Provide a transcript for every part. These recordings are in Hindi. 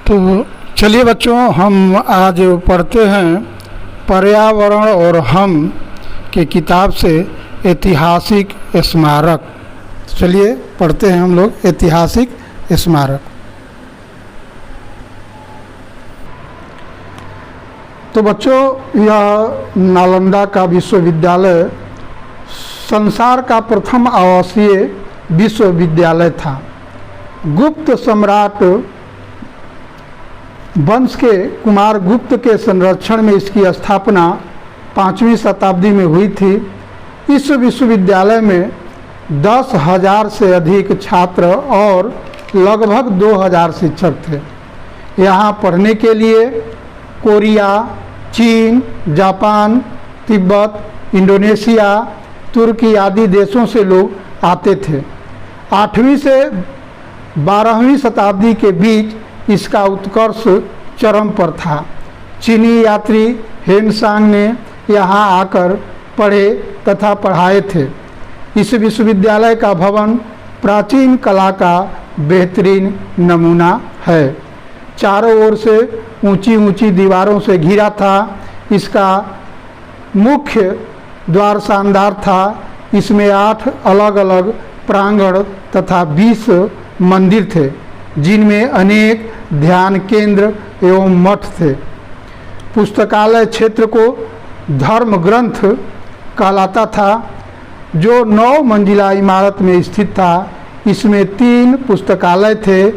तो चलिए बच्चों, हम आज पढ़ते हैं पर्यावरण और हम के किताब से ऐतिहासिक स्मारक। चलिए पढ़ते हैं हम लोग ऐतिहासिक स्मारक। तो बच्चों, यह नालंदा का विश्वविद्यालय संसार का प्रथम आवासीय विश्वविद्यालय था। गुप्त सम्राट वंश के कुमार गुप्त के संरक्षण में इसकी स्थापना 5वीं शताब्दी में हुई थी। इस विश्वविद्यालय में 10,000 से अधिक छात्र और लगभग 2,000 शिक्षक थे। यहाँ पढ़ने के लिए कोरिया, चीन, जापान, तिब्बत, इंडोनेशिया, तुर्की आदि देशों से लोग आते थे। 8वीं से 12वीं शताब्दी के बीच इसका उत्कर्ष चरम पर था। चीनी यात्री हेनसांग ने यहाँ आकर पढ़े तथा पढ़ाए थे। इस विश्वविद्यालय का भवन प्राचीन कला का बेहतरीन नमूना है। चारों ओर से ऊंची ऊंची दीवारों से घिरा था। इसका मुख्य द्वार शानदार था। इसमें 8 अलग अलग प्रांगण तथा 20 मंदिर थे, जिनमें अनेक ध्यान केंद्र एवं मठ थे। पुस्तकालय क्षेत्र को धर्म ग्रंथ कहलाता था, जो 9 मंजिला इमारत में स्थित था। इसमें 3 पुस्तकालय थे,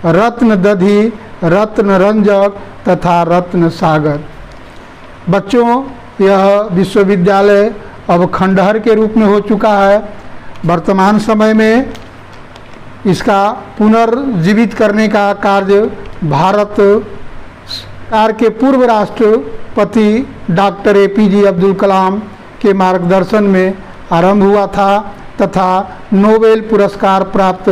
रत्न दधि, रत्न रंजक तथा रत्न सागर। बच्चों, यह विश्वविद्यालय अब खंडहर के रूप में हो चुका है। वर्तमान समय में इसका पुनर्जीवित करने का कार्य भारत सरकार के पूर्व राष्ट्रपति डॉक्टर APJ अब्दुल कलाम के मार्गदर्शन में आरंभ हुआ था तथा नोबेल पुरस्कार प्राप्त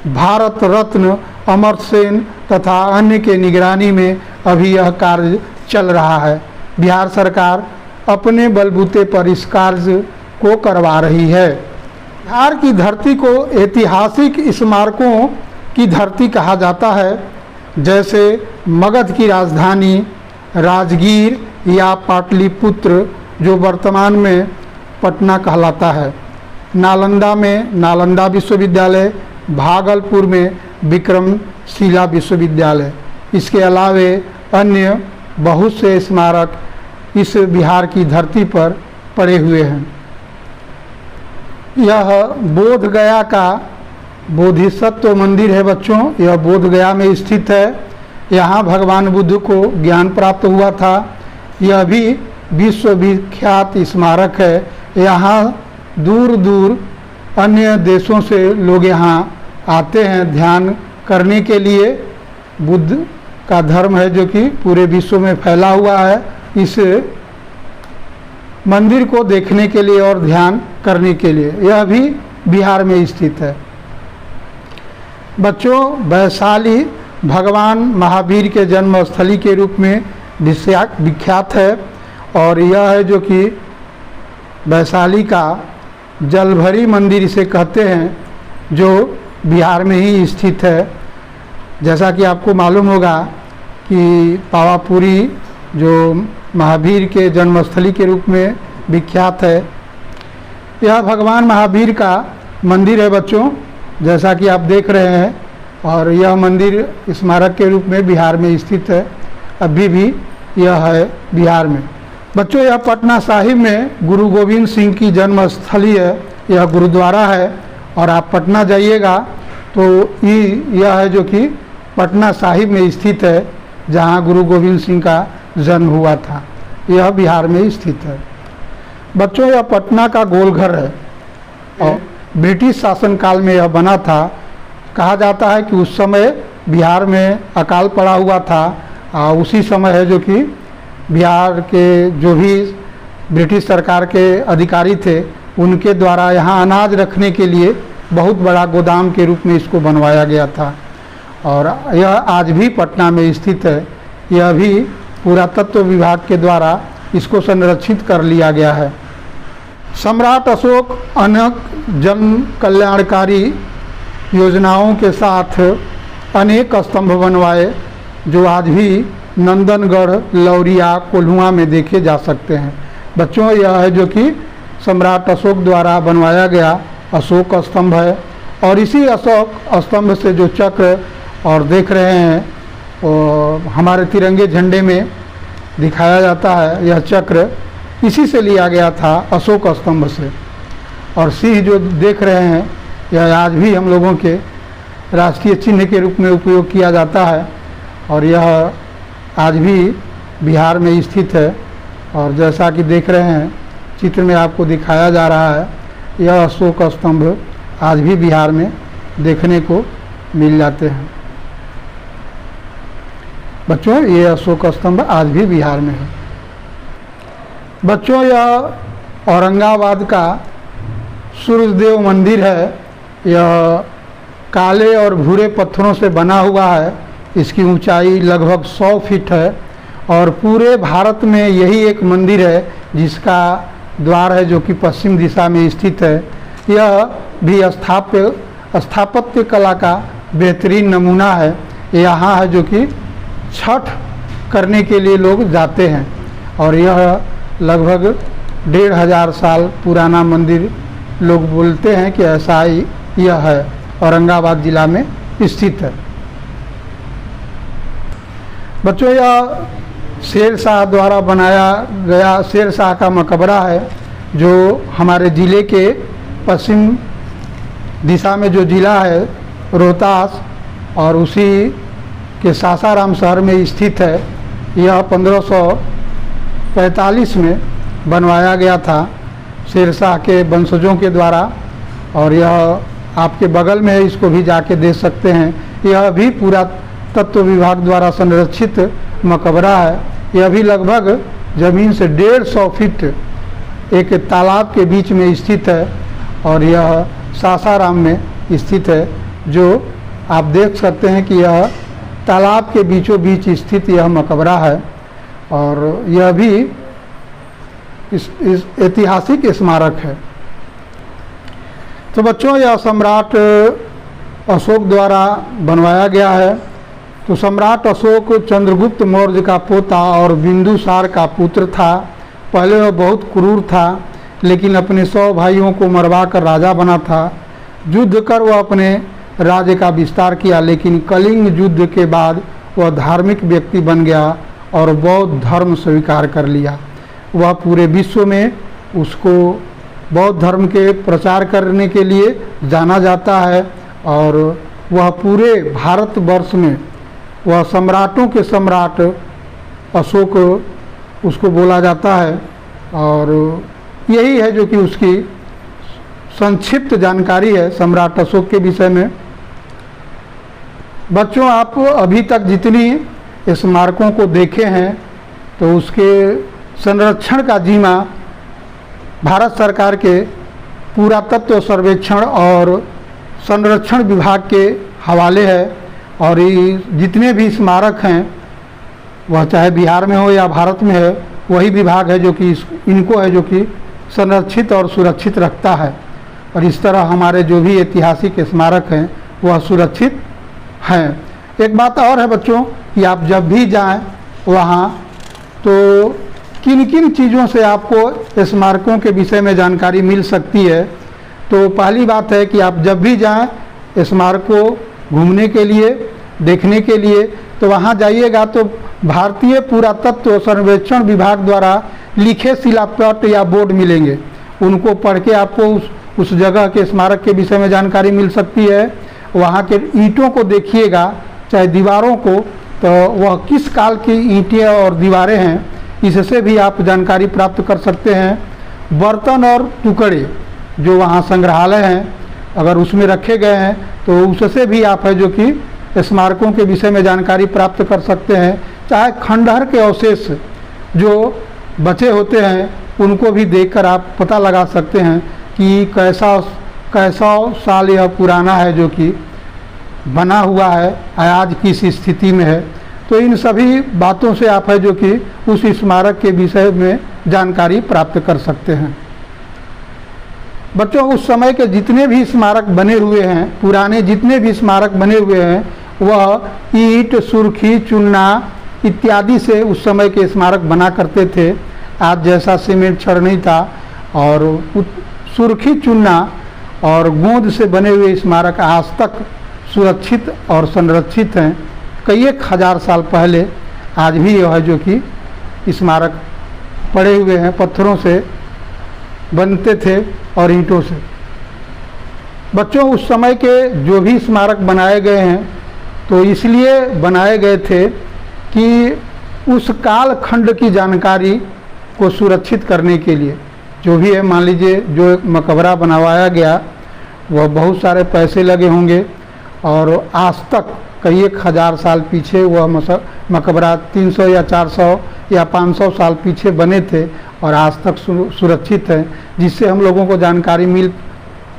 भारत रत्न अमर्त्य सेन तथा अन्य के निगरानी में अभी यह कार्य चल रहा है। बिहार सरकार अपने बलबूते पर इस कार्य को करवा रही है। बिहार की धरती को ऐतिहासिक स्मारकों की धरती कहा जाता है, जैसे मगध की राजधानी राजगीर या पाटलिपुत्र, जो वर्तमान में पटना कहलाता है। नालंदा में नालंदा विश्वविद्यालय, भागलपुर में विक्रमशिला विश्वविद्यालय। इसके अलावे अन्य बहुत से स्मारक इस बिहार की धरती पर पड़े हुए हैं। यह बोध गया का बोधिसत्व मंदिर है बच्चों। यह बोध गया में स्थित है। यहाँ भगवान बुद्ध को ज्ञान प्राप्त हुआ था। यह भी विश्वविख्यात स्मारक है। यहाँ दूर दूर अन्य देशों से लोग यहाँ आते हैं ध्यान करने के लिए। बुद्ध का धर्म है जो कि पूरे विश्व में फैला हुआ है। इस मंदिर को देखने के लिए और ध्यान करने के लिए यह भी बिहार में स्थित है। बच्चों, वैशाली भगवान महावीर के जन्मस्थली के रूप में विख्यात है और यह है जो कि वैशाली का जलभरी मंदिर इसे कहते हैं, जो बिहार में ही स्थित है। जैसा कि आपको मालूम होगा कि पावापुरी जो महावीर के जन्मस्थली के रूप में विख्यात है, यह भगवान महावीर का मंदिर है बच्चों, जैसा कि आप देख रहे हैं। और यह मंदिर स्मारक के रूप में बिहार में स्थित है। अभी भी यह है बिहार में। बच्चों, यह पटना साहिब में गुरु गोविंद सिंह की जन्मस्थली है। यह गुरुद्वारा है और आप पटना जाइएगा तो यह है जो कि पटना साहिब में स्थित है, जहाँ गुरु गोविंद सिंह का जन्म हुआ था। यह बिहार में स्थित है। बच्चों, यह पटना का गोलघर है और ब्रिटिश शासनकाल में यह बना था। कहा जाता है कि उस समय बिहार में अकाल पड़ा हुआ था। उसी समय है जो कि बिहार के जो भी ब्रिटिश सरकार के अधिकारी थे, उनके द्वारा यहाँ अनाज रखने के लिए बहुत बड़ा गोदाम के रूप में इसको बनवाया गया था। और यह आज भी पटना में स्थित है। यह भी पुरातत्व विभाग के द्वारा इसको संरक्षित कर लिया गया है। सम्राट अशोक अनेक जन कल्याणकारी योजनाओं के साथ अनेक स्तंभ बनवाए। जो आज भी नंदनगढ़, लौरिया, कोल्हुआ में देखे जा सकते हैं। बच्चों, यह है जो कि सम्राट अशोक द्वारा बनवाया गया अशोक स्तंभ है। और इसी अशोक स्तंभ से जो चक्र और देख रहे हैं हमारे तिरंगे झंडे में दिखाया जाता है, यह चक्र इसी से लिया गया था, अशोक स्तंभ से। और सिंह जो देख रहे हैं यह आज भी हम लोगों के राष्ट्रीय चिन्ह के रूप में उपयोग किया जाता है और यह आज भी बिहार में स्थित है। और जैसा कि देख रहे हैं चित्र में आपको दिखाया जा रहा है, यह अशोक स्तंभ आज भी बिहार में देखने को मिल जाते हैं। बच्चों, ये अशोक स्तंभ आज भी बिहार में है। बच्चों, यह औरंगाबाद का सूर्यदेव मंदिर है। यह काले और भूरे पत्थरों से बना हुआ है। इसकी ऊंचाई लगभग 100 फीट है और पूरे भारत में यही एक मंदिर है जिसका द्वार है जो कि पश्चिम दिशा में स्थित है। यह भी स्थापत्य कला का बेहतरीन नमूना है। यहाँ है जो कि छठ करने के लिए लोग जाते हैं और यह लगभग 1500 साल पुराना मंदिर लोग बोलते हैं कि ऐसा ही यह है, औरंगाबाद जिला में स्थित है। बच्चों, यह शेर शाह द्वारा बनाया गया शेर शाह का मकबरा है जो हमारे ज़िले के पश्चिम दिशा में जो ज़िला है रोहतास और उसी के सासाराम शहर में स्थित है। यह 1545 में बनवाया गया था शेर शाह के वंशजों के द्वारा और यह आपके बगल में है, इसको भी जाके देख सकते हैं। यह भी पुरातत्व विभाग द्वारा संरक्षित मकबरा है। यह भी लगभग ज़मीन से 150 फीट एक तालाब के बीच में स्थित है और यह सासाराम में स्थित है, जो आप देख सकते हैं कि यह तालाब के बीचों बीच स्थित यह मकबरा है और यह भी इस ऐतिहासिक स्मारक है। तो बच्चों, यह सम्राट अशोक द्वारा बनवाया गया है। तो सम्राट अशोक चंद्रगुप्त मौर्य का पोता और बिंदुसार का पुत्र था। पहले वह बहुत क्रूर था लेकिन अपने 100 भाइयों को मरवा कर राजा बना था। युद्ध कर वह अपने राज्य का विस्तार किया, लेकिन कलिंग युद्ध के बाद वह धार्मिक व्यक्ति बन गया और बौद्ध धर्म स्वीकार कर लिया। वह पूरे विश्व में उसको बौद्ध धर्म के प्रचार करने के लिए जाना जाता है और वह पूरे भारतवर्ष में वह सम्राटों के सम्राट अशोक उसको बोला जाता है। और यही है जो कि उसकी संक्षिप्त जानकारी है सम्राट अशोक के विषय में। बच्चों, आप अभी तक जितनी स्मारकों को देखे हैं तो उसके संरक्षण का जिम्मा भारत सरकार के पुरातत्व सर्वेक्षण और संरक्षण विभाग के हवाले है और ये जितने भी स्मारक हैं वह चाहे बिहार में हो या भारत में है, वही विभाग है जो कि इनको है जो कि संरक्षित और सुरक्षित रखता है। और इस तरह हमारे जो भी ऐतिहासिक स्मारक हैं वह सुरक्षित हैं। एक बात और है बच्चों कि आप जब भी जाएं वहाँ तो किन किन चीज़ों से आपको स्मारकों के विषय में जानकारी मिल सकती है। तो पहली बात है कि आप जब भी जाएं स्मारकों घूमने के लिए, देखने के लिए, तो वहाँ जाइएगा तो भारतीय पुरातत्व सर्वेक्षण विभाग द्वारा लिखे शिलापट या बोर्ड मिलेंगे। उनको पढ़ के आपको उस जगह के स्मारक के विषय में जानकारी मिल सकती है। वहाँ के ईंटों को देखिएगा, चाहे दीवारों को, तो वह किस काल की ईंटें और दीवारें हैं, इससे भी आप जानकारी प्राप्त कर सकते हैं। बर्तन और टुकड़े जो वहाँ संग्रहालय हैं अगर उसमें रखे गए हैं तो उससे भी आप है जो कि स्मारकों के विषय में जानकारी प्राप्त कर सकते हैं। चाहे खंडहर के अवशेष जो बचे होते हैं उनको भी देखकर आप पता लगा सकते हैं कि कैसा साल यह पुराना है जो कि बना हुआ है, आज किस स्थिति में है। तो इन सभी बातों से आप है जो कि उस स्मारक के विषय में जानकारी प्राप्त कर सकते हैं। बच्चों, उस समय के जितने भी स्मारक बने हुए हैं, पुराने जितने भी स्मारक बने हुए हैं, वह ईंट, सुर्खी, चूना इत्यादि से उस समय के स्मारक बना करते थे। आज जैसा सीमेंट छड़ नहीं था, और सुर्खी, चूना और गोंद से बने हुए स्मारक आज तक सुरक्षित और संरक्षित हैं। कई एक हज़ार साल पहले आज भी यह है जो कि स्मारक पड़े हुए हैं, पत्थरों से बनते थे और ईंटों से। बच्चों, उस समय के जो भी स्मारक बनाए गए हैं तो इसलिए बनाए गए थे कि उस काल खंड की जानकारी को सुरक्षित करने के लिए जो भी है, मान लीजिए जो एक मकबरा बनवाया गया वह बहुत सारे पैसे लगे होंगे, और आज तक कई एक हज़ार साल पीछे वह मकबरा 300 या 400 या 500 साल पीछे बने थे और आज तक सुरक्षित है, जिससे हम लोगों को जानकारी मिल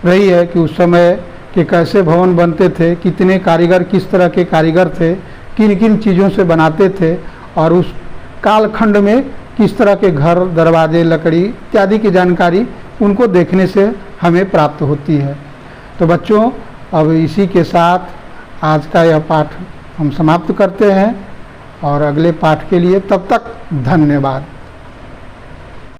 रही है कि उस समय के कैसे भवन बनते थे, कितने कारीगर, किस तरह के कारीगर थे, किन किन चीज़ों से बनाते थे, और उस कालखंड में किस तरह के घर, दरवाजे, लकड़ी इत्यादि की जानकारी उनको देखने से हमें प्राप्त होती है। तो बच्चों, अब इसी के साथ आज का यह पाठ हम समाप्त करते हैं, और अगले पाठ के लिए तब तक धन्यवाद।